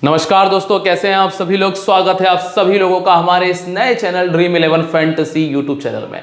नमस्कार दोस्तों, कैसे हैं आप सभी लोग। स्वागत है आप सभी लोगों का हमारे इस नए channel dream 11 fantasy YouTube channel में।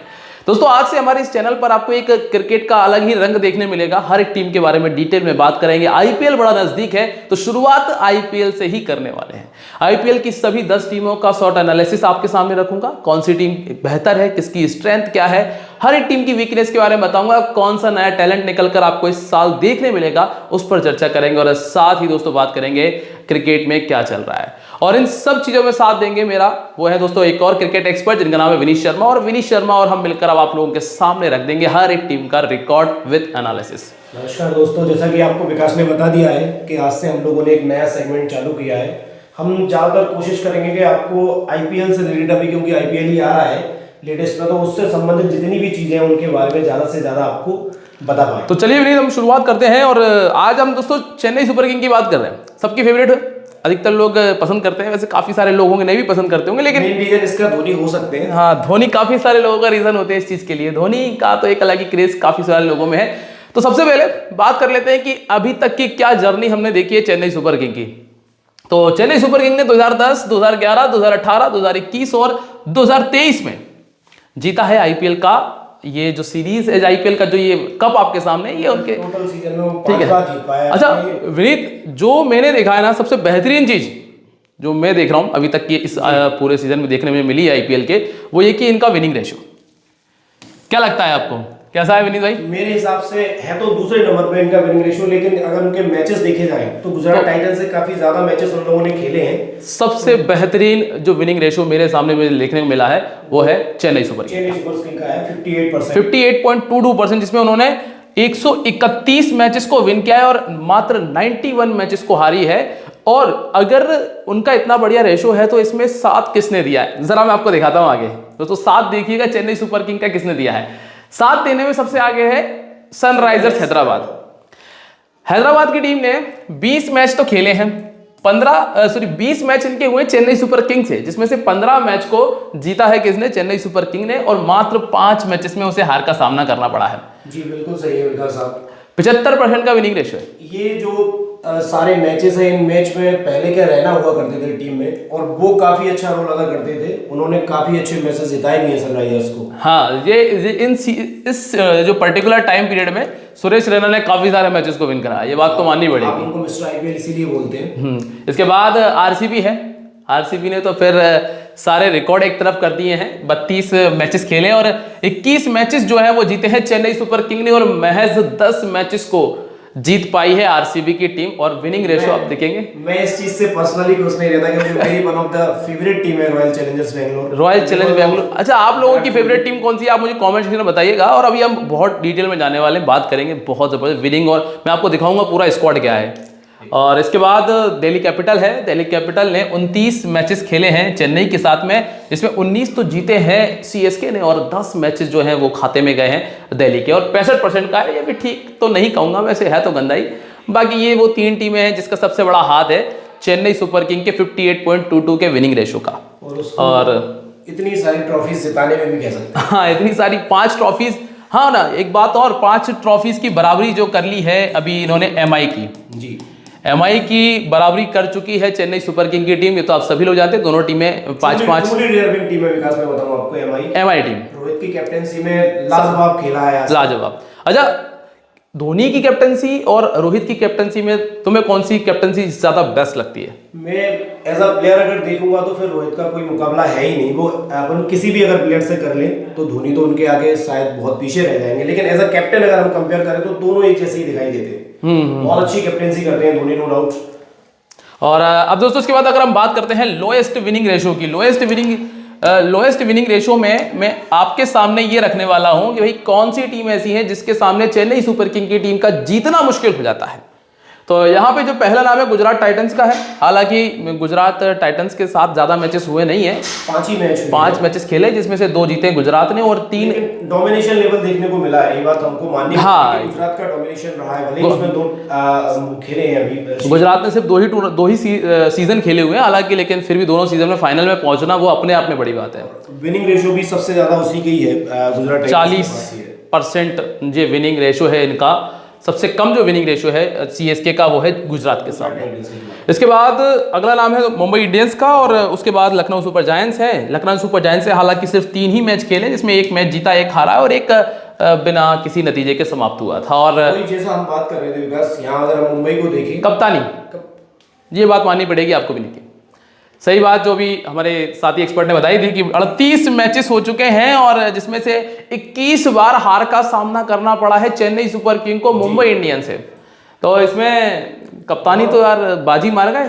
दोस्तों, आज से हमारे इस चैनल पर आपको एक क्रिकेट का अलग ही रंग देखने मिलेगा। हर एक टीम के बारे में डिटेल में बात करेंगे। आईपीएल बड़ा नजदीक है तो शुरुआत आईपीएल से ही करने वाले हैं। आईपीएल की सभी 10 टीमों का शॉर्ट एनालिसिस आपके सामने रखूंगा। कौन सी टीम बेहतर है, किसकी स्ट्रेंथ क्या है, हर एक टीम की वीकनेस के बारे में बताऊंगा। कौन सा नया टैलेंट निकलकर आपको इस साल देखने मिलेगा उस पर चर्चा करेंगे। और साथ ही दोस्तों बात करेंगे क्रिकेट में क्या चल रहा है। और इन सब चीजों में साथ देंगे मेरा वो है दोस्तों एक और क्रिकेट एक्सपर्ट जिनका नाम है विनीत शर्मा। और विनीत शर्मा और हम मिलकर अब आप लोगों के सामने रख देंगे हर एक टीम का रिकॉर्ड विद एनालिसिस। नमस्कार दोस्तों, जैसा कि आपको विकास ने बता दिया है कि आज से हम लोगों ने एक नया सेगमेंट चालू किया है। हम ज़्यादातर कोशिश करेंगे कि आपको आईपीएल से रिलेटेड, अभी क्योंकि आईपीएल ही आ रहा है लेटेस्ट में, तो उससे संबंधित जितनी भी चीज़ें हैं उनके बारे में ज़्यादा से ज़्यादा आपको बता पाए। तो चलिए विनीत, हम शुरुआत करते हैं। और आज हम दोस्तों चेन्नई सुपर किंग की बात कर रहे हैं। सबकी फेवरेट है, अधिकतर लोग पसंद करते हैं। वैसे काफी सारे लोग होंगे नहीं भी पसंद करते होंगे, लेकिन मेन रीजन इसका धोनी हो सकते हैं। हाँ, धोनी काफी सारे लोगों का रीजन होते हैं इस चीज के लिए। धोनी का तो एक अलग ही क्रेज काफी सारे लोगों में है। तो सबसे पहले बात कर लेते हैं कि अभी तक की क्या जर्नी हमने देखी है चेन्नई सुपर किंग की। तो चेन्नई सुपर किंग ने 2010, 2011, 2018, 2021 और 2023 में जीता है आईपीएल का ये जो सीरीज है, आईपीएल का जो ये कप आपके सामने, ये उनके टोटल सीजन में ठीक है। जीत पाया। अच्छा विनीत, जो मैंने देखा है ना, सबसे बेहतरीन चीज जो मैं देख रहा हूं अभी तक की इस पूरे सीजन में देखने में मिली है आईपीएल के, वो ये कि इनका विनिंग रेशियो। क्या लगता है आपको, कैसा है विनीत भाई? मेरे हिसाब से है तो दूसरे नंबर पे इनका विनिंग रेशियो, लेकिन अगर उनके मैचेस देखे जाएं तो गुजरात टाइटंस से काफी ज्यादा मैचेस उन लोगों ने खेले हैं। सबसे बेहतरीन जो विनिंग रेशियो मेरे सामने मुझे देखने को मिला है वो है Chennai super king. Chennai super king का है 58%, 58.22%, जिसमें उन्होंने 131 मैचेस को विन किया है और मात्र 91 मैचेस को हारी है। और अगर उनका इतना बढ़िया रेशो है तो इसमें 7 किसने दिया है, जरा मैं आपको दिखाता हूं आगे। तो 7 देखिएगा चेन्नई सुपर किंग का किसने दिया है। 7 देने में सबसे आगे है सनराइजर्स हैदराबाद। हैदराबाद की टीम ने 20 मैच तो खेले हैं, 20 मैच इनके हुए चेन्नई सुपर किंग से, जिसमें से 15 मैच को जीता है किसने, चेन्नई सुपर किंग ने। और मात्र 5 मैचेस में उसे हार का सामना करना पड़ा है। जी बिल्कुल सही है विकास साहब। 75% का विनिंग रेशियो है। ये जो सारे मैचेस हैं, इन मैच में पहले क्या रहना हुआ करते थे टीम में, और वो काफी अच्छा रोल अदा करते थे। उन्होंने काफी अच्छे मैचेस जिताए भी हैं सनराइजर्स को। हाँ, ये इस जो पर्टिकुलर टाइम पीरियड में सुरेश रैना ने काफी सारे मैचेस को विन कराया, ये बात तो माननी पड़ेगी। आप उनको मिस्टर आईपीएल इसीलिए बोलते हैं। इसके बाद आरसीबी है। आरसीबी ने तो फिर सारे रिकॉर्ड एक तरफ कर दिए हैं। 32 मैचेस खेले और 21 मैचेस जो है वो जीते हैं चेन्नई सुपर किंग ने। और महज 10 मैचेस को जीत पाई है आरसीबी की टीम। और विनिंग रेशो आप देखेंगे, मैं इस चीज से पर्सनली खुश नहीं रहता क्योंकि मेरी one of the favourite team है royal challengers Bangalore. Royal challengers Bangalore. अच्छा, आप लोगों की फेवरेट टीम कौन सी है, आप मुझे कमेंट सेक्शन में बताइएगा। और अभी हम बहुत डिटेल में जाने वाले हैं, बात करेंगे बहुत जबरदस्त विनिंग, और मैं आपको दिखाऊंगा पूरा स्क्वाड क्या है। और इसके बाद दिल्ली कैपिटल है। दिल्ली कैपिटल ने 29 मैचेस खेले हैं चेन्नई के साथ में, जिसमें 19 तो जीते हैं सीएसके ने और 10 मैचेस जो हैं वो खाते में गए हैं दिल्ली के। और 65% का है, ये भी ठीक तो नहीं कहूँगा, वैसे है तो गंदा ही। बाकी ये वो 3 टीमें हैं जिसका सबसे बड़ा हाथ है चेन्नई सुपर किंग के 58.22 के विनिंग रेशो का। और इतनी सारी ट्रॉफीज जिताने में भी कह सकते हैं। हाँ, इतनी सारी 5 ट्रॉफीज। हाँ ना, एक बात और, 5 ट्रॉफीज की बराबरी जो कर ली है अभी इन्होंने एमआई की। जी, एमआई की बराबरी कर चुकी है चेन्नई सुपर किंग की टीम। ये तो आप सभी लोग जानते हैं, दोनों टीमें 5-5 टीम है। विकास में बताऊं आपको, एमआई टीम रोहित की कैप्टेंसी में लाजवाब खेला है, लाजवाब। अच्छा, धोनी की कैप्टेंसी और रोहित की कैप्टेंसी में तुम्हें कौन सी कैप्टेंसी ज्यादा बेस्ट लगती है? मैं एज अ प्लेयर अगर देखूंगा तो फिर रोहित का कोई मुकाबला है ही नहीं। वो अपन किसी भी अगर प्लेयर से कर ले तो धोनी तो उनके आगे शायद बहुत पीछे रह जाएंगे, लेकिन एज अ कैप्टन अगर हम कंपेयर करें तो दोनों एक जैसे ही दिखाई देते हैं। बहुत अच्छी कैप्टेंसी करते हैं धोनी, नो डाउट। और अब दोस्तों इसके बाद अगर हम बात करते हैं लोएस्ट विनिंग रेशो की, लोएस्ट विनिंग रेशो में मैं आपके सामने ये रखने वाला हूं कि भाई कौन सी टीम ऐसी है जिसके सामने चेन्नई सुपर किंग की टीम का जीतना मुश्किल हो जाता है। तो यहाँ पे जो पहला नाम है गुजरात टाइटंस का है। हालांकि गुजरात टाइटंस के साथ ज्यादा मैचेस हुए नहीं है, 5 मैचेस खेले जिसमें से 2 जीते गुजरात ने और 3 डोमिनेशन लेवल देखने को मिला है। ये बात हमको माननी है। हाँ, गुजरात का डोमिनेशन रहा है, भले ही उसमें 2 खेले हैं अभी। गुजरात ने सिर्फ 2 ही सीजन खेले हुए हैं हालांकि, लेकिन फिर भी दोनों सीजन में फाइनल में पहुंचना वो अपने आप में बड़ी बात है। विनिंग रेशियो भी सबसे ज्यादा उसी की है, गुजरात 40% ये विनिंग रेशो है इनका। सबसे कम जो विनिंग रेशियो है सीएसके का वो है गुजरात के साथ। इसके बाद अगला नाम है मुंबई इंडियंस का, और उसके बाद लखनऊ सुपर जायंट्स है। लखनऊ सुपर जायंट्स से हालांकि सिर्फ 3 ही मैच खेले, जिसमें एक मैच जीता, एक हारा और एक बिना किसी नतीजे के समाप्त हुआ था। और जैसा हम बात कर रहे थे विकास, यहाँ अगर हम मुंबई को देखें, कप्तानी ये बात माननी पड़ेगी आपको भी नहीं की सही बात जो भी हमारे साथी एक्सपर्ट ने बताई थी कि 38 मैचेस हो चुके हैं और जिसमें से 21 बार हार का सामना करना पड़ा है चेन्नई सुपर किंग को मुंबई इंडियंस से। तो इसमें कप्तानी तो यार बाजी मार गए,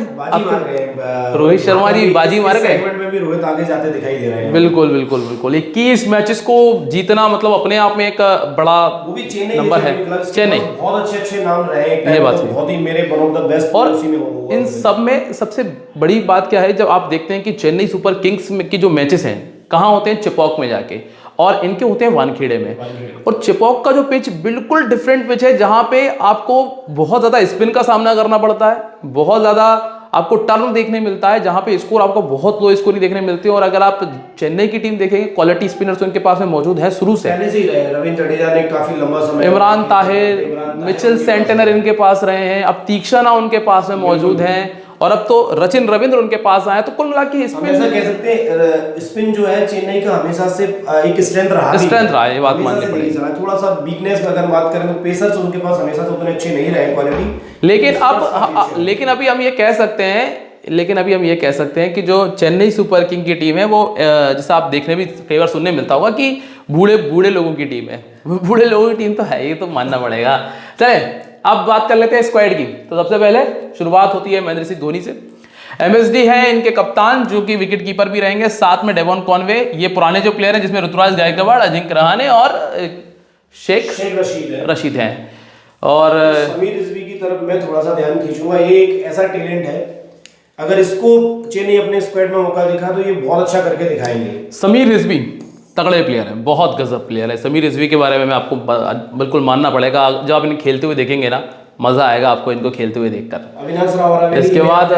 रोहित शर्मा जी बाजी मार गए। सेगमेंट में भी रोहित आगे जाते दिखाई दे रहे हैं। बिल्कुल बिल्कुल बिल्कुल 21 मैचेस को जीतना मतलब अपने आप में एक बड़ा वो भी चेन्नई नंबर है। चेन्नई बहुत अच्छे नाम रहे हैं, ये बात बहुत ही मेरे वन ऑफ द बेस्ट। और इन सब में सबसे बड़ी बात क्या है, जब आप देखते हैं कि चेन्नई सुपर किंग्स में की जो मैचेस हैं कहाँ होते हैं, चिपॉक में जाके, और इनके होते हैं वानखेड़े में। और चिपॉक का जो पिच बिल्कुल डिफरेंट पिच है, जहां पे आपको बहुत ज्यादा स्पिन का सामना करना पड़ता है, बहुत ज्यादा आपको टर्न देखने मिलता है, जहां पे स्कोर आपको बहुत लो स्कोर देखने मिलती है। और अगर आप चेन्नई की टीम देखेंगे, क्वालिटी स्पिनर्स उनके पास में मौजूद है शुरू से, पहले से ही रहे। रविंद्र जडेजा ने काफी लंबा समय, इमरान ताहिर, मिचेल सेंटेनर इनके पास रहे हैं, अब तीक्षणा उनके पास में मौजूद हैं, और अब तो रचिन रविंद्र उनके पास आए। तो कुल मिला के स्पिन कह सकते हैं, स्पिन जो है चेन्नई का हमेशा से एक स्ट्रेंथ रहा है, ये बात माननी पड़ेगी। थोड़ा सा वीकनेस में अगर बात करें तो पेसर्स उनके पास हमेशा से उतने अच्छे नहीं रहे क्वालिटी। लेकिन अभी हम ये कह सकते हैं कि जो चेन्नई सुपर किंग की टीम है वो जैसा आप देखने भी कई बार सुनने मिलता होगा कि बूढ़े लोगों की टीम है। बूढ़े लोगों की टीम तो है, ये तो मानना पड़ेगा। चले अब बात कर लेते हैं स्क्वाड की। तो सबसे पहले शुरुआत होती है महेंद्र सिंह धोनी से। एमएसडी है इनके कप्तान, जो कि विकेट कीपर भी रहेंगे, साथ में डेवॉन कॉनवे। ये पुराने जो प्लेयर हैं जिसमें ऋतुराज गायकवाड़, अजिंक्य रहाणे और शेख रशीद हैं। और समीर रिजवी की तरफ मैं थोड़ा सा ध्यान खींचूंगा। ये एक ऐसा टैलेंट है, अगर इसको चेन्नई अपने स्क्वाड में मौका दिखा तो ये बहुत अच्छा करके दिखाएंगे। समीर रिजवी तगड़े प्लेयर हैं, बहुत गजब प्लेयर है। समीर रिजवी के बारे में मैं आपको बिल्कुल मानना पड़ेगा, जब आप इन्हें खेलते हुए देखेंगे ना, मजा आएगा आपको इनको खेलते हुए देखकर। इसके बाद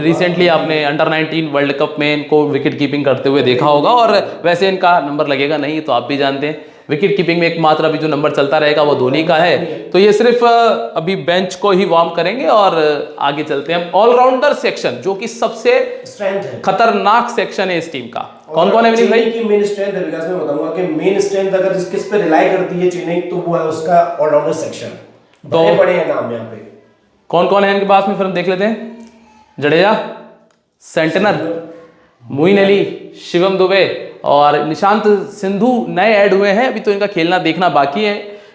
रिसेंटली आपने अंडर 19 वर्ल्ड कप में इनको विकेट कीपिंग करते हुए देखा होगा, और वैसे इनका नंबर लगेगा नहीं तो आप भी जानते हैं, विकेट कीपिंग में एकमात्र अभी जो नंबर चलता रहेगा वो धोनी का है। तो ये सिर्फ अभी बेंच को ही वार्म करेंगे और आगे चलते हैं। ऑलराउंडर सेक्शन जो कि सबसे स्ट्रेंथ है, खतरनाक सेक्शन है इस टीम का, कौन कौन है विनीत भाई? की मेन स्ट्रेंथ है विकास, मैं बताऊंगा कि मेन स्ट्रेंथ अगर किस पे रिलाई करती है चेन्नई तो वो है उसका ऑलराउंडर सेक्शन। बड़े बड़े हैं नाम यहाँ पे, कौन कौन है इनके पास में, फिर हम देख लेते हैं। जडेजा, सेंटेनर, मोइन अली, शिवम दुबे और निशांत सिंधु नए ऐड हुए हैं, अभी तो इनका खेलना देखना बाकी है।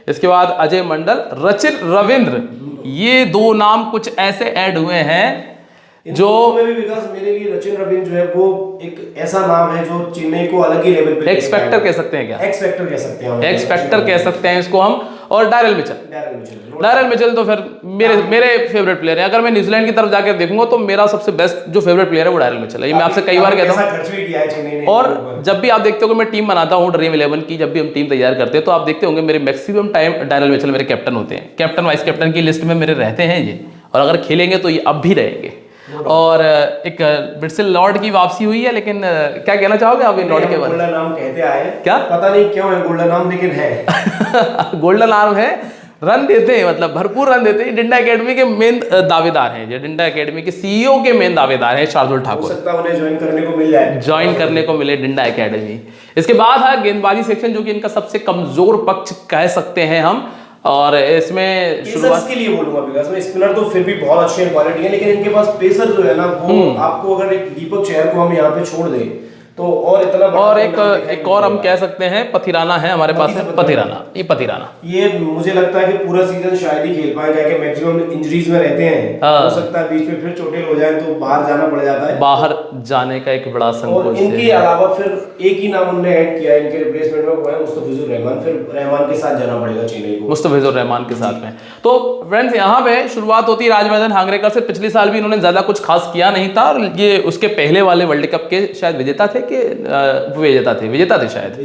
इसके बाद अजय मंडल, रचिन रविंद्र, ये दो नाम कुछ ऐसे ऐड हुए हैं जो में भी विकास मेरे लिए रचिन रविंद्र जो है वो एक ऐसा नाम है जो चेन्नई को अलग ही लेवल पे एक्स फैक्टर कह सकते हैं। क्या एक्स फैक्टर कह सकते हैं? एक्स फैक्टर कह सकते हैं इसको हम। और डायरल मिचेल तो फिर मेरे फेवरेट प्लेयर है। अगर मैं न्यूजीलैंड की तरफ जाकर देखूंगा तो मेरा सबसे बेस्ट जो फेवरेट प्लेयर है वो डायरल मिचेल है। ये मैं आपसे कई बार कहता हूँ। और जब भी आप देखते हो कि मैं टीम बनाता हूँ ड्रीम 11 की, जब भी हम टीम तैयार करते हैं तो आप देखते होंगे मेरे मैक्सिमम टाइम डायरल मिचेल मेरे कैप्टन होते हैं। कैप्टन वाइस कैप्टन की लिस्ट में मेरे रहते हैं ये, और अगर खेलेंगे तो ये अब भी रहेंगे। और एक बिट्सिल लॉर्ड की वापसी हुई है, लेकिन क्या कहना चाहोगे आप इन लॉर्ड के बारे में? गोल्डन नाम कहते आए, क्या पता नहीं क्यों है गोल्डन नाम, लेकिन है गोल्डन नाम है। रन देते हैं, मतलब भरपूर रन देते हैं। डिंडा एकेडमी के मेन दावेदार हैं, जो डिंडा एकेडमी के सीईओ के मेन दावेदार हैं शार्दुल ठाकुर। हो सकता है उन्हें ज्वाइन करने को मिल जाए, ज्वाइन करने को मिले डिंडा एकेडमी। इसके बाद है गेंदबाजी सेक्शन, जो कि इनका सबसे कमजोर पक्ष कह सकते हैं हम। और इसमें शुरुआत के लिए बोलूंगा बिकॉज़ में स्पिनर तो फिर भी बहुत अच्छे क्वालिटी है, लेकिन इनके पास पेसर जो है ना वो आपको, अगर एक दीपक चहर को हम यहाँ पे छोड़ दें तो और इतना और एक और हम कह सकते हैं पथिराना है हमारे पास में। पथिराना ये मुझे लगता है कि पूरा सीजन शायद ही खेल पाएगा, कि मैक्सिमम इंजरीज में रहते हैं। हो सकता है बीच में फिर चोटिल हो जाए तो बाहर जाना पड़ जाता है, बाहर जाने का एक बड़ा संकोच। और इनके अलावा फिर एक ही नाम उन्होंने ऐड किया इनके रिप्लेसमेंट में, वो है मुस्तफिजुर रहमान। फिर रहमान के साथ जाना पड़ेगा चेन्नई को, मुस्तफिजुर रहमान के साथ में। तो फ्रेंड्स यहाँ पे शुरुआत होती है राजवर्धन हांगरेकर से। पिछले साल भी इन्होंने ज्यादा कुछ खास किया नहीं था, और ये उसके पहले वाले वर्ल्ड कप के शायद विजेता थे कि विजेता थे शायद,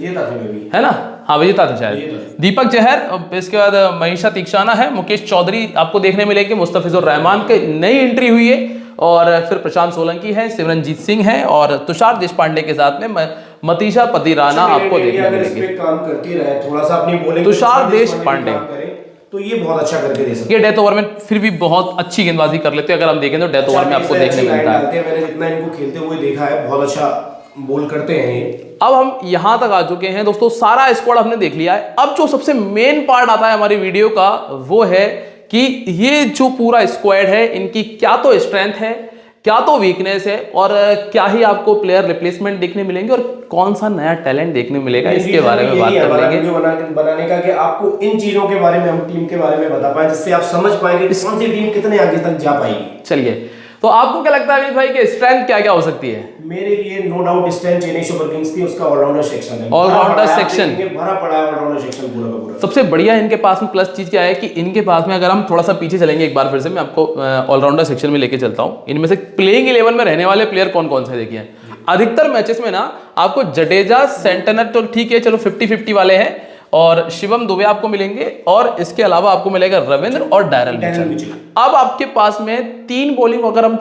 है ना? हाँ विजेता थे शायद। दीपक चहर, इसके बाद मनीषा तीक्षाना है, मुकेश चौधरी आपको देखने मिलेंगे, मुस्तफिजुर रहमान के नई एंट्री हुई है, और फिर प्रशांत सोलंकी है, सिमरनजीत सिंह है, और तुषार देशपांडे के साथ में मतीशा पतिराना आपको देखने मिलेंगे। काम करती रहे, थोड़ा सा अपनी बॉलिंग तुषार देशपांडे तो ये बहुत अच्छा करके दे सकते ये डेथ ओवर में फिर भी बहुत अच्छी गेंदबाजी कर लेते हैं, अगर हम देखें तो डेथ ओवर में आपको देखने मिलता है। मैंने जितना इनको खेलते हुए देखा है, बहुत अच्छा बॉल करते हैं ये। अब हम यहां तक आ चुके हैं दोस्तों, सारा स्क्वाड हमने देख लिया है। अब जो सबसे मेन पार्ट आता है हमारी वीडियो का वो है कि ये जो पूरा स्क्वाड है इनकी क्या तो स्ट्रेंथ है, क्या तो वीकनेस है, और क्या ही आपको प्लेयर रिप्लेसमेंट देखने मिलेंगे और कौन सा नया टैलेंट देखने मिलेगा, इसके बारे में बात कर लेंगे। वीडियो बनाने का कि आपको इन चीजों के बारे में, हम टीम के बारे में बता पाए, जिससे आप समझ पाएंगे कि कौन सी टीम कितने आगे तक जा पाएगी। चलिए, तो आपको क्या लगता है अमित भाई कि स्ट्रेंथ क्या क्या हो सकती है? मेरे लिए no doubt strength Chennai Super Kings की उसका ऑलराउंडर सेक्शन है। ऑलराउंडर सेक्शन भरा पड़ा है, ऑलराउंडर सेक्शन पूरा का पूरा। सबसे बढ़िया इनके पास में प्लस चीज क्या है कि इनके पास में, अगर हम थोड़ा सा पीछे चलेंगे एक बार फिर से, मैं आपको ऑलराउंडर सेक्शन में लेके चलता हूं। इनमें से प्लेइंग 11 में रहने वाले प्लेयर कौन कौन से देखिए। अधिकतर मैचेस में ना आपको जडेजा, सेंटनर तो ठीक है, चलो 50-50 वाले हैं, और शिवम दुबे आपको मिलेंगे, और इसके अलावा आपको मिलेगा रविंद्र और डैरल मिचेल। अब आपके पास में 3 बॉलिंग, अगर हम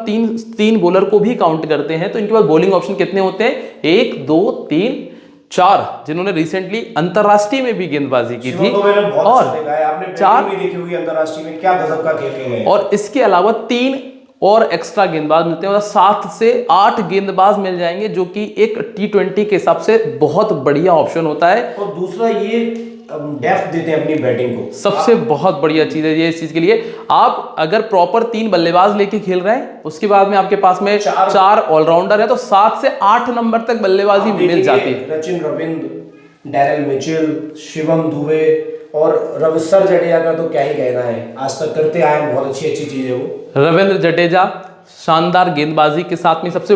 तीन बॉलर को भी काउंट करते हैं तो इनके पास बॉलिंग ऑप्शन कितने होते हैं? 1 2 3 4, जिन्होंने रिसेंटली अंतरराष्ट्रीय में भी गेंदबाजी की थी, और 4 अंतरराष्ट्रीय में क्या गजब का खेल रहे हैं। और इसके अलावा 3 और एक्स्ट्रा गेंदबाज मिलते हैं, 7 से 8 गेंदबाज मिल जाएंगे, जो कि एक T20 के हिसाब से बहुत बढ़िया ऑप्शन होता है। और दूसरा ये डेप्थ देते हैं अपनी बैटिंग को, सबसे बहुत बढ़िया चीज है ये इस चीज के लिए। आप अगर प्रॉपर 3 बल्लेबाज लेके खेल रहे हैं, उसके बाद में आपके पास में 4 ऑलराउंडर है, तो 7 से 8 नंबर तक बल्लेबाजी मिल जाती है। सचिन रविंद्र, डैरल मिचेल, शिवम दुबे और रविंद्र जडेजा का तो क्या ही कहना है, आज तक करते आए हैं, बहुत अच्छी चीज है वो। रविंद्र जडेजा शानदार गेंदबाजी के साथ में सबसे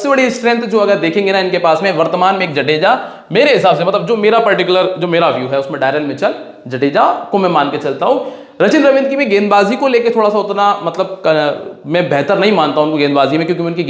बड़ी स्ट्रेंथ जो अगर देखेंगे ना इनके पास में वर्तमान में, एक जडेजा मेरे हिसाब से, मतलब जो मेरा व्यू है उसमें डैरल मिचेल, जडेजा को मैं मान के चलता हूं। सचिन रविंद्र की भी गेंदबाजी को लेके थोड़ा सा उतना मतलब मैं बेहतर नहीं मानता उनको गेंदबाजी में, क्योंकि मैं उनकी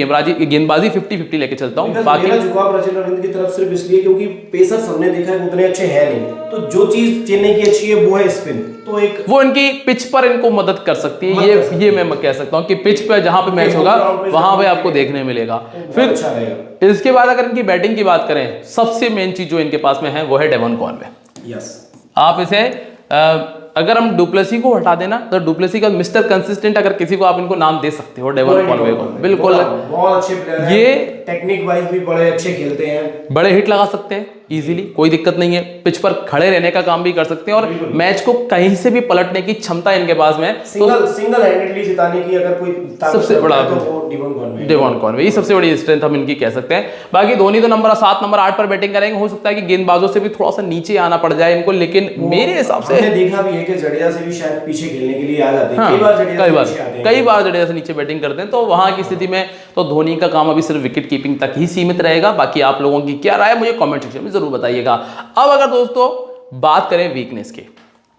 गेंदबाजी 50-50 लेके चलता हूं। बाकी झुकाव सचिन रविंद्र की तरफ सिर्फ इसलिए क्योंकि पेसर्स हमने देखा है उतने अच्छे हैं नहीं, तो जो चीज चेन्नई की अच्छी है वो है स्पिन, तो एक वो इनकी पिच पर इनको मदद कर सकती है। ये मैं कह सकता हूं कि पिच पर जहां पे मैच होगा वहां पे आपको देखने मिलेगा। फिर अच्छा रहेगा। इसके बाद अगर इनकी बैटिंग की बात करें, सबसे मेन चीज जो इनके पास में है वो है डेवन कॉनवे। यस, आप इसे अगर हम डुप्लेसी को हटा देना तो डुप्लेसी का मिस्टर कंसिस्टेंट, अगर किसी को आप इनको नाम दे सकते हो डेवन कॉनवे को, बिल्कुल बहुत अच्छे प्लेयर हैं, ये टेक्निक वाइज भी बड़े अच्छे खेलते हैं, बड़े हिट लगा सकते हैं इजीली, कोई दिक्कत नहीं है, पिच पर खड़े रहने का काम भी कर सकते हैं, और मैच को कहीं से भी पलटने की क्षमता इनके पास में है। सिंगल हैंडेडली जिताने की अगर कोई सबसे बड़ा डेवन कॉनवे, ये सबसे बड़ी स्ट्रेंथ हम इनकी कह सकते हैं। बाकी धोनी तो नंबर 7 नंबर 8 पर बैटिंग करेंगे, हो सकता है कि गेंदबाजों से भी थोड़ा सा नीचे आना पड़ जाए इनको, लेकिन मेरे हिसाब से देखा भी है कि जडेजा से भी शायद पीछे खेलने के लिए आ जाते हैं। कई बार जडेजा से नीचे बैटिंग करते हैं, तो वहां की स्थिति में तो धोनी का काम अभी सिर्फ विकेट कीपिंग तक ही सीमित रहेगा। बाकी आप लोगों की क्या राय है मुझे कमेंट सेक्शन में जरूर बताइएगा। अब अगर दोस्तों बात करें वीकनेस की,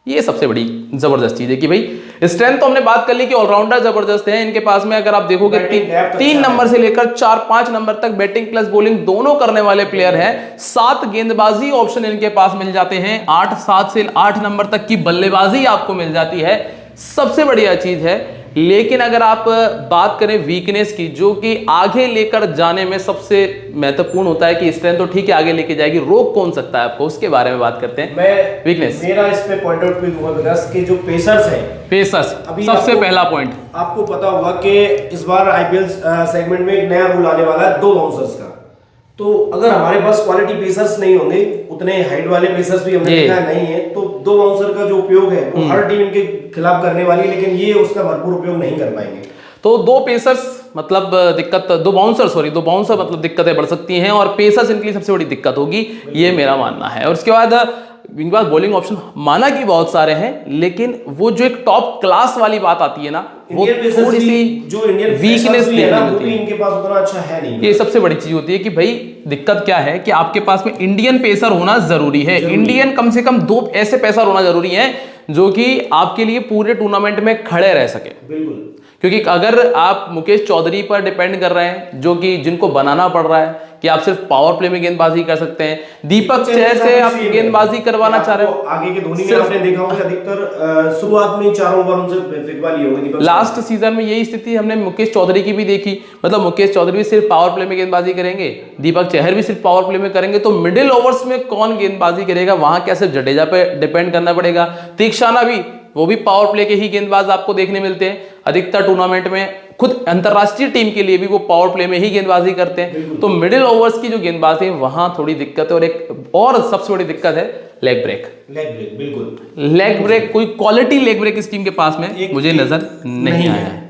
ये सबसे बड़ी जबरदस्त चीज है कि भाई स्ट्रेंथ तो हमने बात कर ली कि ऑलराउंडर जबरदस्त है इनके पास में। अगर आप देखोगे 3 नंबर से लेकर 4-5 नंबर तक बैटिंग प्लस बॉलिंग दोनों करने वाले प्लेयर हैं। 7 गेंदबाजी ऑप्शन इनके पास मिल जाते हैं, 7 से 8 नंबर तक की बल्लेबाजी आपको मिल जाती है, सबसे बढ़िया चीज है। लेकिन अगर आप बात करें वीकनेस की, जो कि आगे लेकर जाने में सबसे महत्वपूर्ण होता है कि स्ट्रेंथ तो ठीक है आगे लेके जाएगी, रोक कौन सकता है आपको, उसके बारे में बात करते हैं। मैं वीकनेस मेरा इस पे पॉइंट आउट भी दूंगा विकास के जो पेसर्स हैं, पेसर्स सबसे पहला पॉइंट आपको पता होगा कि इस बार आईपीएल सेगमेंट में एक नया रूल आने वाला है 2 बाउंसर्स का। तो अगर हमारे पास क्वालिटी पेसर्स नहीं होंगे, उतने हाइट वाले पेसर्स भी हमने देखा नहीं है, तो 2 बाउंसर का जो उपयोग है वो हर टीम के खिलाफ करने वाली है, लेकिन ये उसका भरपूर उपयोग नहीं कर पाएंगे। तो 2 पेसर्स मतलब दिक्कत, 2 बाउंसर मतलब दिक्कतें बढ़ सकती हैं, और पेसर्स इनके लिए सबसे बड़ी दिक्कत होगी, ये मेरा मानना है। और उसके बाद इनके पास बॉलिंग ऑप्शन माना कि बहुत सारे हैं, लेकिन वो जो एक टॉप क्लास वाली बात आती है ना, वो थोड़ी सी जो इंडियन वीकनेस इनके पास उतना अच्छा है नहीं। ये सबसे बड़ी चीज होती है कि भाई दिक्कत क्या है कि आपके पास में इंडियन पेसर होना जरूरी है, इंडियन कम से कम 2 ऐसे पेसर होना जरूरी है जो कि आपके लिए पूरे टूर्नामेंट में खड़े रह सके। बिल्कुल, क्योंकि अगर आप मुकेश चौधरी पर डिपेंड कर रहे हैं, जो कि जिनको बनाना पड़ रहा है कि आप सिर्फ पावर प्ले में गेंदबाजी कर सकते हैं, दीपक चहर से आप गेंदबाजी करवाना चाह रहे हैं। आगे के धोनी में आपने देखा होगा अधिकतर शुरुआत में 4 ओवर उनसे फिकवा लिए होंगे दीपक। लास्ट सीजन में यही स्थिति हमने मुकेश चौधरी की भी देखी, मतलब मुकेश चौधरी भी सिर्फ पावर प्ले में गेंदबाजी करेंगे, दीपक चहर भी सिर्फ पावर प्ले में करेंगे, तो मिडिल ओवर्स में कौन गेंदबाजी करेगा, वहां क्या सिर्फ जडेजा पे डिपेंड करना पड़ेगा। तीक्षाना भी वो भी पावर प्ले के ही गेंदबाज आपको देखने मिलते हैं अधिकतर टूर्नामेंट में। खुद अंतरराष्ट्रीय टीम के लिए भी वो पावर प्ले में ही गेंदबाजी करते हैं। तो मिडिल ओवर्स की जो गेंदबाजी है वहां थोड़ी दिक्कत है। और एक और सबसे बड़ी दिक्कत है लेग ब्रेक। बिल्कुल लेग ब्रेक, कोई क्वालिटी लेग ब्रेक इस टीम के पास में मुझे नजर नहीं आया है।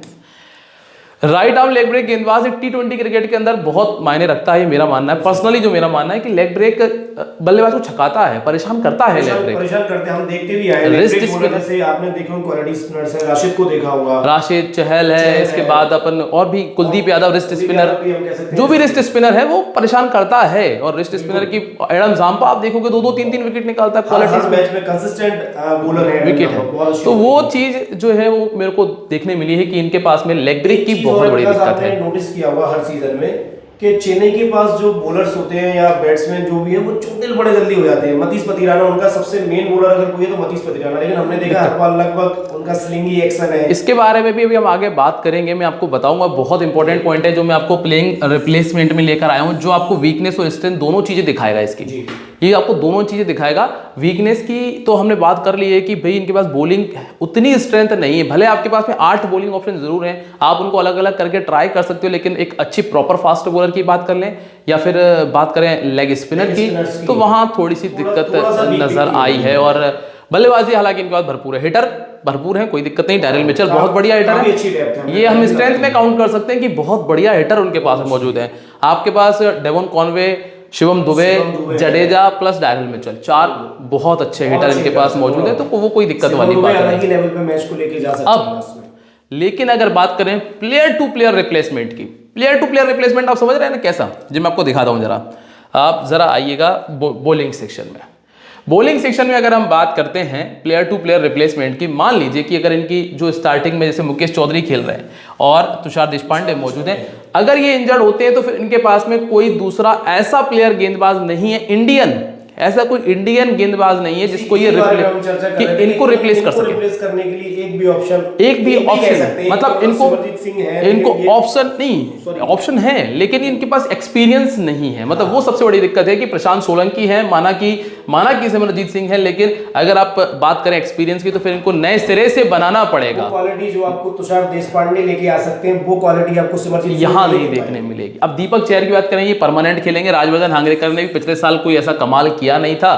राइट आर्म लेग ब्रेक गेंदबाज T20 क्रिकेट के अंदर बहुत मायने रखता है, ये मेरा मानना है। पर्सनली जो मेरा मानना है कि लेग ब्रेक बल्लेबाज को छकाता है, परेशान करता है। लेग ब्रेक परेशान करते हैं, हम देखते भी आए। रिस्ट स्पिनर से आपने देखा उन क्वालिटी स्पिनर्स है, राशिद को देखा होगा, राशिद, चहल है, इसके बाद अपन और भी कुलदीप यादव रिस्ट स्पिनर, जो भी रिस्ट स्पिनर है वो परेशान करता है। और रिस्ट स्पिनर की एडम जाम्पा आप देखोगे 2-2 3-3 विकेट निकालता है, क्वालिटी मैच में कंसिस्टेंट बॉलर है, विकेट है। तो वो चीज जो है वो मेरे को देखने मिली है कि इनके पास में लेग ब्रेक की बहुत बड़ी दिक्कत है। नोटिस किया हुआ हर सीजन में कि चेन्नई के पास जो बॉलर्स होते हैं या बैट्समैन जो भी है वो चोटिल बड़े जल्दी हो जाते हैं। मतीस पतिराना उनका सबसे मेन बॉलर अगर कोई है तो मतीस पतिराना, लेकिन हमने देखा हर बार लगभग उनका स्लिंगी एक्शन है। इसके बारे में भी अभी हम आगे बात करेंगे, मैं आपको बताऊंगा। बहुत इंपॉर्टेंट पॉइंट है जो मैं आपको प्लेइंग रिप्लेसमेंट में लेकर आया हूं, जो आपको वीकनेस और स्ट्रेंथ दोनों चीजें दिखाएगा। इसकी ये आपको दोनों चीजें दिखाएगा। वीकनेस की तो हमने बात कर ली है कि भाई इनके पास बॉलिंग उतनी स्ट्रेंथ नहीं है। भले आपके पास में 8 बॉलिंग ऑप्शन जरूर हैं, आप उनको अलग अलग करके ट्राई कर सकते हो, लेकिन एक अच्छी प्रॉपर फास्ट बॉलर की बात कर लें या फिर बात करें लेग स्पिनर की, तो वहां थोड़ी सी दिक्कत नजर आई है। और बल्लेबाजी हालांकि इनके पास भरपूर है, हिटर भरपूर है, कोई दिक्कत नहीं। डैरिल मिचेल बहुत बढ़िया हिटर है, ये हम स्ट्रेंथ में काउंट कर सकते हैं कि बहुत बढ़िया हिटर उनके पास मौजूद है। आपके पास Devon Conway, Shivam Dube, Jadeja plus Daryl Mitchell, 4 बहुत अच्छे हिटर इनके पास मौजूद है। तो वो कोई दिक्कत वाली बात नहीं लेवल पे मैच को लेके जा सकते हैं अब। लेकिन अगर बात करें प्लेयर टू प्लेयर रिप्लेसमेंट की, प्लेयर टू प्लेयर रिप्लेसमेंट आप समझ रहे हैं ना कैसा, जो मैं आपको दिखाता हूं जरा। आप जरा आइएगा बॉलिंग सेक्शन में। बॉलिंग सेक्शन में अगर हम बात करते हैं प्लेयर टू प्लेयर रिप्लेसमेंट की, मान लीजिए कि अगर इनकी जो स्टार्टिंग में जैसे मुकेश चौधरी खेल रहे हैं और तुषार देशपांडे मौजूद हैं, अगर ये इंजर्ड होते हैं तो फिर इनके पास में कोई दूसरा ऐसा प्लेयर गेंदबाज नहीं है इंडियन, ऐसा कोई इंडियन गेंदबाज नहीं है जिसको ये इनको रिप्लेस कर सके। रिप्लेस करने के लिए एक भी ऑप्शन मतलब इनको ऑप्शन नहीं, ऑप्शन है लेकिन इनके पास एक्सपीरियंस नहीं है। मतलब वो सबसे बड़ी दिक्कत है कि प्रशांत सोलंकी है, माना कि सिमरनजीत सिंह है, लेकिन अगर आप बात करें एक्सपीरियंस की तो फिर इनको नए सिरे से बनाना पड़ेगा। वो क्वालिटी जो आपको तुषार देशपांडे लेके आ सकते हैं वो क्वालिटी आपको सिमरनजीत यहां नहीं देखने मिलेगी। अब दीपक चहर की बात करें, ये परमानेंट खेलेंगे। राजवर्धन हांगरेकर ने भी पिछले साल कोई ऐसा कमाल किया नहीं था।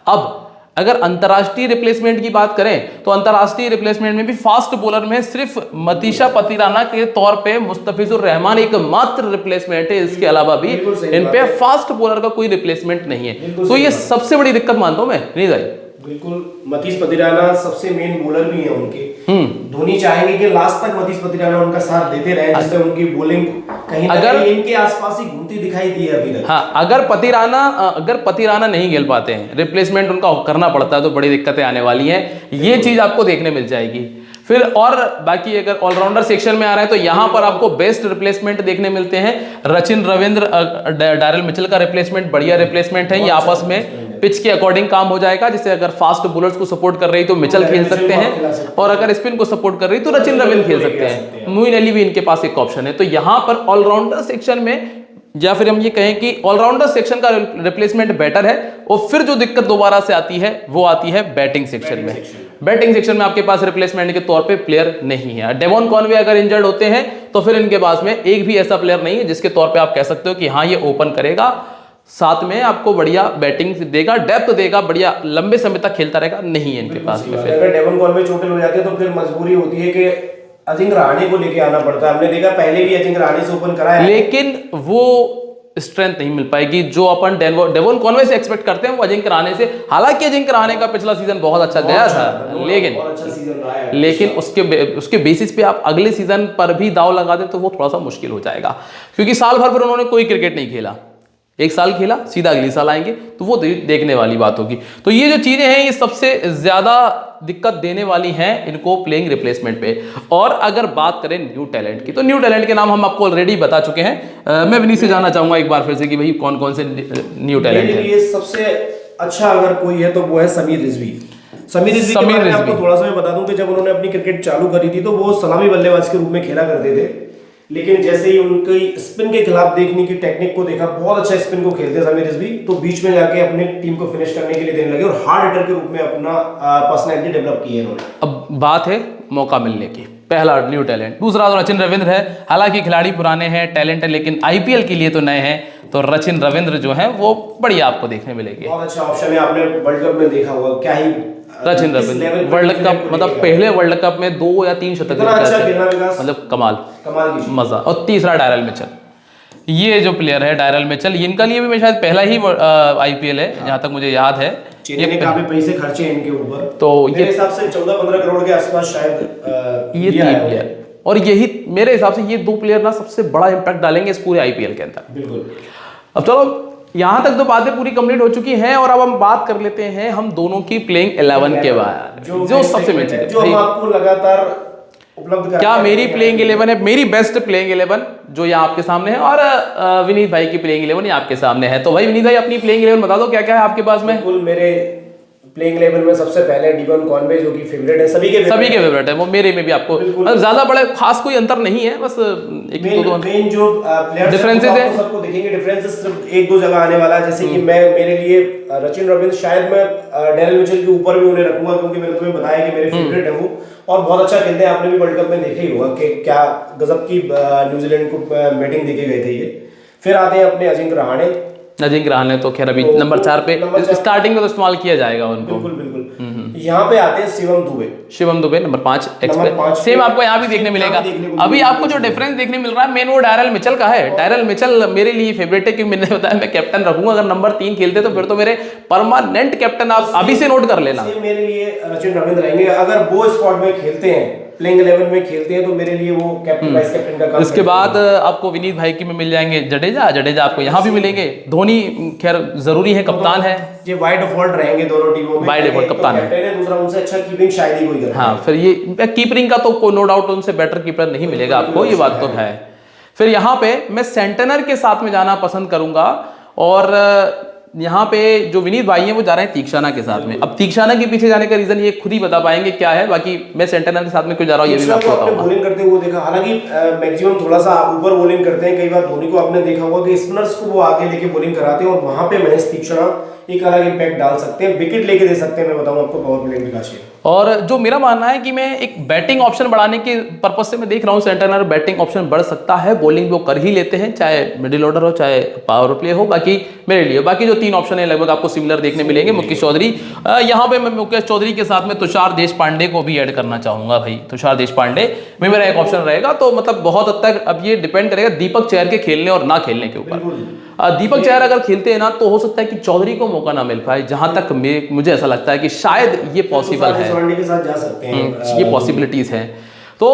अब अगर अंतरराष्ट्रीय रिप्लेसमेंट की बात करें तो अंतरराष्ट्रीय रिप्लेसमेंट में भी फास्ट बॉलर में सिर्फ मतीशा पतिराना के तौर पे मुस्तफिजुर रहमान एकमात्र रिप्लेसमेंट है। इसके अलावा भी इन पे फास्ट बॉलर का कोई रिप्लेसमेंट नहीं है। तो ये सबसे बड़ी दिक्कत मानता हूं मैं। नहीं भाई, बिल्कुल मतीश पतिराना सबसे मेन बॉलर भी है उनके। धोनी चाहेंगे कि लास्ट तक मतीश पतिराना उनका साथ देते रहे, जिससे उनकी बॉलिंग कहीं ना कहीं इनके आसपास ही घूमती दिखाई दी है अभी तक। हाँ, अगर पतिराना नहीं खेल पाते हैं, रिप्लेसमेंट उनका करना पड़ता है, तो बड़ी दिक्कतें आने वाली हैं। ये चीज आपको देखने मिल जाएगी। फिर और बाकी अगर ऑलराउंडर सेक्शन में आ रहे हैं तो यहां पर आपको बेस्ट रिप्लेसमेंट देखने मिलते हैं। रचिन रविंद्र, डैरिल मिचेल का रिप्लेसमेंट बढ़िया रिप्लेसमेंट है। ये आपस में पिच के अकॉर्डिंग काम हो जाएगा। जैसे अगर फास्ट बॉलर्स को सपोर्ट कर रही तो मिचेल खेल सकते हैं, और अगर स्पिन को सपोर्ट कर रही तो रचिन रविंद्र खेल सकते हैं। मोइन अली भी इनके पास एक ऑप्शन है। तो यहां पर ऑलराउंडर सेक्शन में, या फिर हम ये कहें कि ऑलराउंडर सेक्शन का रिप्लेसमेंट बेटर है। और फिर जो दिक्कत दोबारा से आती है वो आती है बैटिंग सेक्शन में। बैटिंग सेक्शन में आपके पास रिप्लेसमेंट के तौर पे प्लेयर नहीं है। डेवॉन कॉनवे अगर इंजर्ड होते हैं तो फिर इनके पास में एक भी ऐसा प्लेयर नहीं है जिसके तौर पे आप कह सकते हो कि हाँ ये ओपन करेगा, साथ में आपको बढ़िया बैटिंग देगा, डेप्थ देगा, बढ़िया लंबे समय तक खेलता रहेगा। नहीं है इनके पास में। अगर डेवॉन कॉनवे चोटिल हो जाते हैं तो फिर मजबूरी होती है कि अजिंक्य रहाणे को लेके आना पड़ता है। हमने देखा पहले भी अजिंक्य रहाणे से ओपन कराया, लेकिन वो स्ट्रेंथ नहीं मिल पाएगी जो अपन डेवॉन कॉनवे से एक्सपेक्ट करते हैं वो अजिंक्य रहाणे से। हालांकि अजिंक्य रहाणे का पिछला सीजन बहुत अच्छा गया था, लेकिन उसके बेसिस पे आप अगले सीजन पर भी दाव लगा दें तो वो थोड़ा सा मुश्किल हो जाएगा, क्योंकि साल भर फिर उन्होंने कोई क्रिकेट नहीं खेला। एक साल खेला, सीधा अगले साल आएंगे, तो वो देखने वाली बात होगी। तो ये जो चीजें हैं ये सबसे ज्यादा दिक्कत देने वाली हैं इनको प्लेइंग रिप्लेसमेंट पे। और अगर बात करें न्यू टैलेंट की, तो न्यू टैलेंट के नाम हम आपको ऑलरेडी बता चुके हैं। मैं विनीत से जानना चाहूंगा एक बार फिर से कि भाई कौन कौन से न्यू टैलेंट है। ये सबसे अच्छा अगर कोई है तो वो है समीर रिजवी। समीर रिजवी के बारे में आपको थोड़ा सा मैं बता दूं कि जब उन्होंने अपनी क्रिकेट चालू करी थी तो वो सलामी बल्लेबाज के रूप में खेला करते थे। लेकिन जैसे ही उनकी स्पिन के खिलाफ देखने की टेक्निक को देखा, बहुत अच्छा स्पिन को खेलते हैं समीर रिजवी, तो बीच में जाके अपने टीम को फिनिश करने के लिए देने लगे और हार्ड हिटर के रूप में अपना पर्सनैलिटी डेवलप की है इन्होंने। अब बात है मौका मिलने की। पहला न्यू टैलेंट, दूसरा तो रचिन रविंद्र है। हालांकि खिलाड़ी पुराने हैं, टैलेंट है, लेकिन आईपीएल के लिए तो नए हैं, तो रचिन रविंद्र जो है वो बढ़िया आपको देखने मिलेंगे। बहुत अच्छा ऑप्शन है, आपने वर्ल्ड कप में देखा होगा क्या ही रचिन रविंद्र वर्ल्ड कप, मतलब पहले वर्ल्ड कप में 2 या 3 शतक, मतलब कमाल की मजा। और तीसरा डायरल मिचेल, ये जो प्लेयर है डायरल मिचेल, इनका लिए भी मैं शायद पहला ही आईपीएल है जहां तक मुझे याद है। चेन्नई ने काफी पैसे खर्चे इनके ऊपर, तो मेरे हिसाब से 14-15 करोड़ के आसपास शायद ये 3 प्लेयर, और यही मेरे हिसाब से ये 2 प्लेयर ना सबसे बड़ा इंपैक्ट डालेंगे इस पूरे आईपीएल के अंदर। बिल्कुल। अब चलो यहाँ तक तो बातें पूरी कंप्लीट हो चुकी हैं, और अब हम बात कर लेते हैं हम दोनों की प्लेइंग 11 के बारे में, जो सबसे मेन चीज है, जो हम आपको लगातार उपलब्ध कराते क्या हैं। मेरी प्लेइंग 11 है, मेरी बेस्ट प्लेइंग 11 जो यहाँ आपके सामने है, और विनीत भाई की प्लेइंग 11 यहाँ आपके सामने है। तो भाई विनीत भाई अपनी प्लेइंग 11 बता दो क्या क्या है आपके पास में। बिल्कुल, मेरे प्लेइंग 11 में सबसे पहले डिवॉन कॉनवे जो कि फेवरेट है, सभी के फेवरेट है, वो मेरे में भी आपको ज्यादा बड़े खास कोई अंतर नहीं है, बस एक दो मेन जो प्लेयर्स डिफरेंसेस है, सबको देखेंगे डिफरेंसेस सिर्फ 1-2 जगह आने वाला है। जैसे कि मेरे लिए रचिन रविंद्र, शायद मैं डैरेल मिचेल के ऊपर भी उन्हें रखूंगा, क्योंकि मैंने तुम्हें बताया कि मेरे फेवरेट है वो, और बहुत अच्छा खेलते हैं। आपने भी वर्ल्ड कप में देखा ही होगा कि क्या गजब की न्यूजीलैंड को बैटिंग देके गए थे ये। फिर आते हैं अपने अजिंक्य रहाणे। अजिंक्य रहाणे तो खैर अभी नंबर 4 पे स्टार्टिंग में तो इस्तेमाल किया जाएगा उनको। बिल्कुल। यहाँ पे आते हैं शिवम दुबे नंबर 5 एक्स पे। सेम आपको यहाँ भी देखने मिलेगा। अभी आपको जो डिफरेंस देखने मिल रहा है मेन वो डायरल मिचेल का है। डायरल मिचेल मेरे लिए फेवरेट है, क्योंकि मैंने बताया मैं कैप्टन रखूंगा। अगर नंबर 3 खेलते तो फिर तो मेरे परमानेंट कैप्टन आप अभी से नोट कर लेना। मेरे लिए रचिन रविंद्र रहेंगे, अगर वो स्क्वाड में खेलते हैं, प्लेइंग 11 में खेलते हैं, तो मेरे लिए वो कैप्टन वाइस कैप्टन का काम। इसके बाद आपको विनीत भाई की में मिल जाएंगे जडेजा आपको यहाँ भी मिलेंगे। धोनी खैर जरूरी है, कप्तान है, ये बाय डिफॉल्ट रहेंगे दोनों टीमों में। बाय डिफॉल्ट कप्तान है, दूसरा उनसे अच्छा कीपिंग शायद ही कोई करे। हाँ, फिर ये कीपरिंग का तो कोई नो डाउट उनसे बेटर कीपर नहीं मिलेगा आपको, ये बात तो है। फिर यहाँ पे मैं सेंटेनर के साथ में जाना पसंद करूंगा, और यहाँ पे जो विनीत भाई हैं वो जा रहे हैं तीक्षाना के साथ में। अब तीक्षाना के पीछे जाने का रीजन ये खुद ही बता पाएंगे क्या है, बाकी मैं सेंटेनर के साथ में क्यों जा रहा हूँ ये भी मैं आपको बताऊंगा। बॉलिंग करते हुए देखा, हालांकि मैक्सिमम थोड़ा सा ऊपर बॉलिंग करते हैं। कई बार धोनी को आपने देखा होगा कि स्पिनर्स को वो आगे लेके बॉलिंग कराते हैं, और वहां पे महेश तीक्षणा एक अलग इम्पैक्ट डाल सकते हैं, विकेट लेके दे सकते हैं। मैं बताऊं आपको पावर प्ले विकास है। और जो मेरा मानना है कि मैं एक बैटिंग ऑप्शन बढ़ाने के पर्पज से मैं देख रहा हूँ सेंटेनर बैटिंग ऑप्शन बढ़ सकता है। बॉलिंग वो कर ही लेते हैं, चाहे मिडिल ऑर्डर हो चाहे पावर प्ले हो, बाकी मेरे लिए बाकी जो 3 ऑप्शन है लगभग आपको सिमिलर देखने मिलेंगे। मुकेश चौधरी, यहाँ पे मैं मुकेश चौधरी के साथ में तुषार देशपांडे को भी ऐड करना चाहूंगा। भाई तुषार देशपांडे में मेरा एक ऑप्शन रहेगा, तो मतलब बहुत हद तक अब ये डिपेंड करेगा दीपक चहर के खेलने और ना खेलने के ऊपर। दीपक चहर अगर खेलते हैं ना तो हो सकता है कि चौधरी को मौका ना मिल पाए, जहां तक मुझे ऐसा लगता है कि शायद ये पॉसिबल है, के साथ जा सकते हैं, ये पॉसिबिलिटीज हैं। तो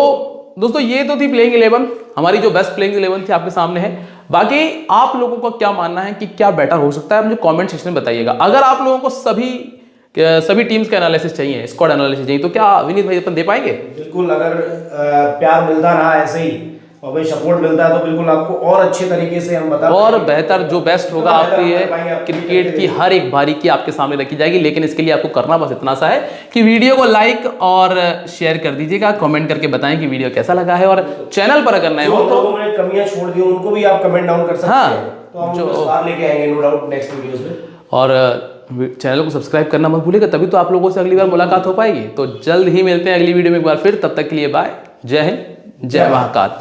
दोस्तों ये तो थी प्लेइंग 11, हमारी जो बेस्ट प्लेइंग 11 थी आपके सामने है। बाकी आप लोगों का क्या मानना है कि क्या बेटर हो सकता है, मुझे कमेंट सेक्शन में बताइएगा। अगर आप लोगों को सभी टीम्स के एनालिसिस चाहिए, स्क्वाड एनालिसिस चाहिए, तो क्या विनीत भाई अपन दे पाएंगे? बिल्कुल, अगर प्यार मिलता रहा ऐसे ही और भाई सपोर्ट मिलता है तो बिल्कुल आपको और अच्छे तरीके से हम बता और बेहतर जो बेस्ट होगा आपके लिए क्रिकेट की हर एक बारीकी आपके सामने रखी जाएगी। लेकिन इसके लिए आपको करना बस इतना सा है कि वीडियो को लाइक और शेयर कर दीजिएगा, कमेंट करके बताएं कि वीडियो कैसा लगा है, और चैनल पर अगर नए हो तो कमियां छोड़ दी उनको भी आप कमेंट डाउन कर सकते हैं, तो हम जो लेके आएंगे नो डाउट नेक्स्ट वीडियोस में। और चैनल को सब्सक्राइब करना मत भूलिएगा, तभी तो आप लोगों से अगली बार मुलाकात हो पाएगी। तो जल्द ही मिलते हैं अगली वीडियो में एक बार फिर, तब तक के लिए बाय, जय हिंद, जय महाकाल।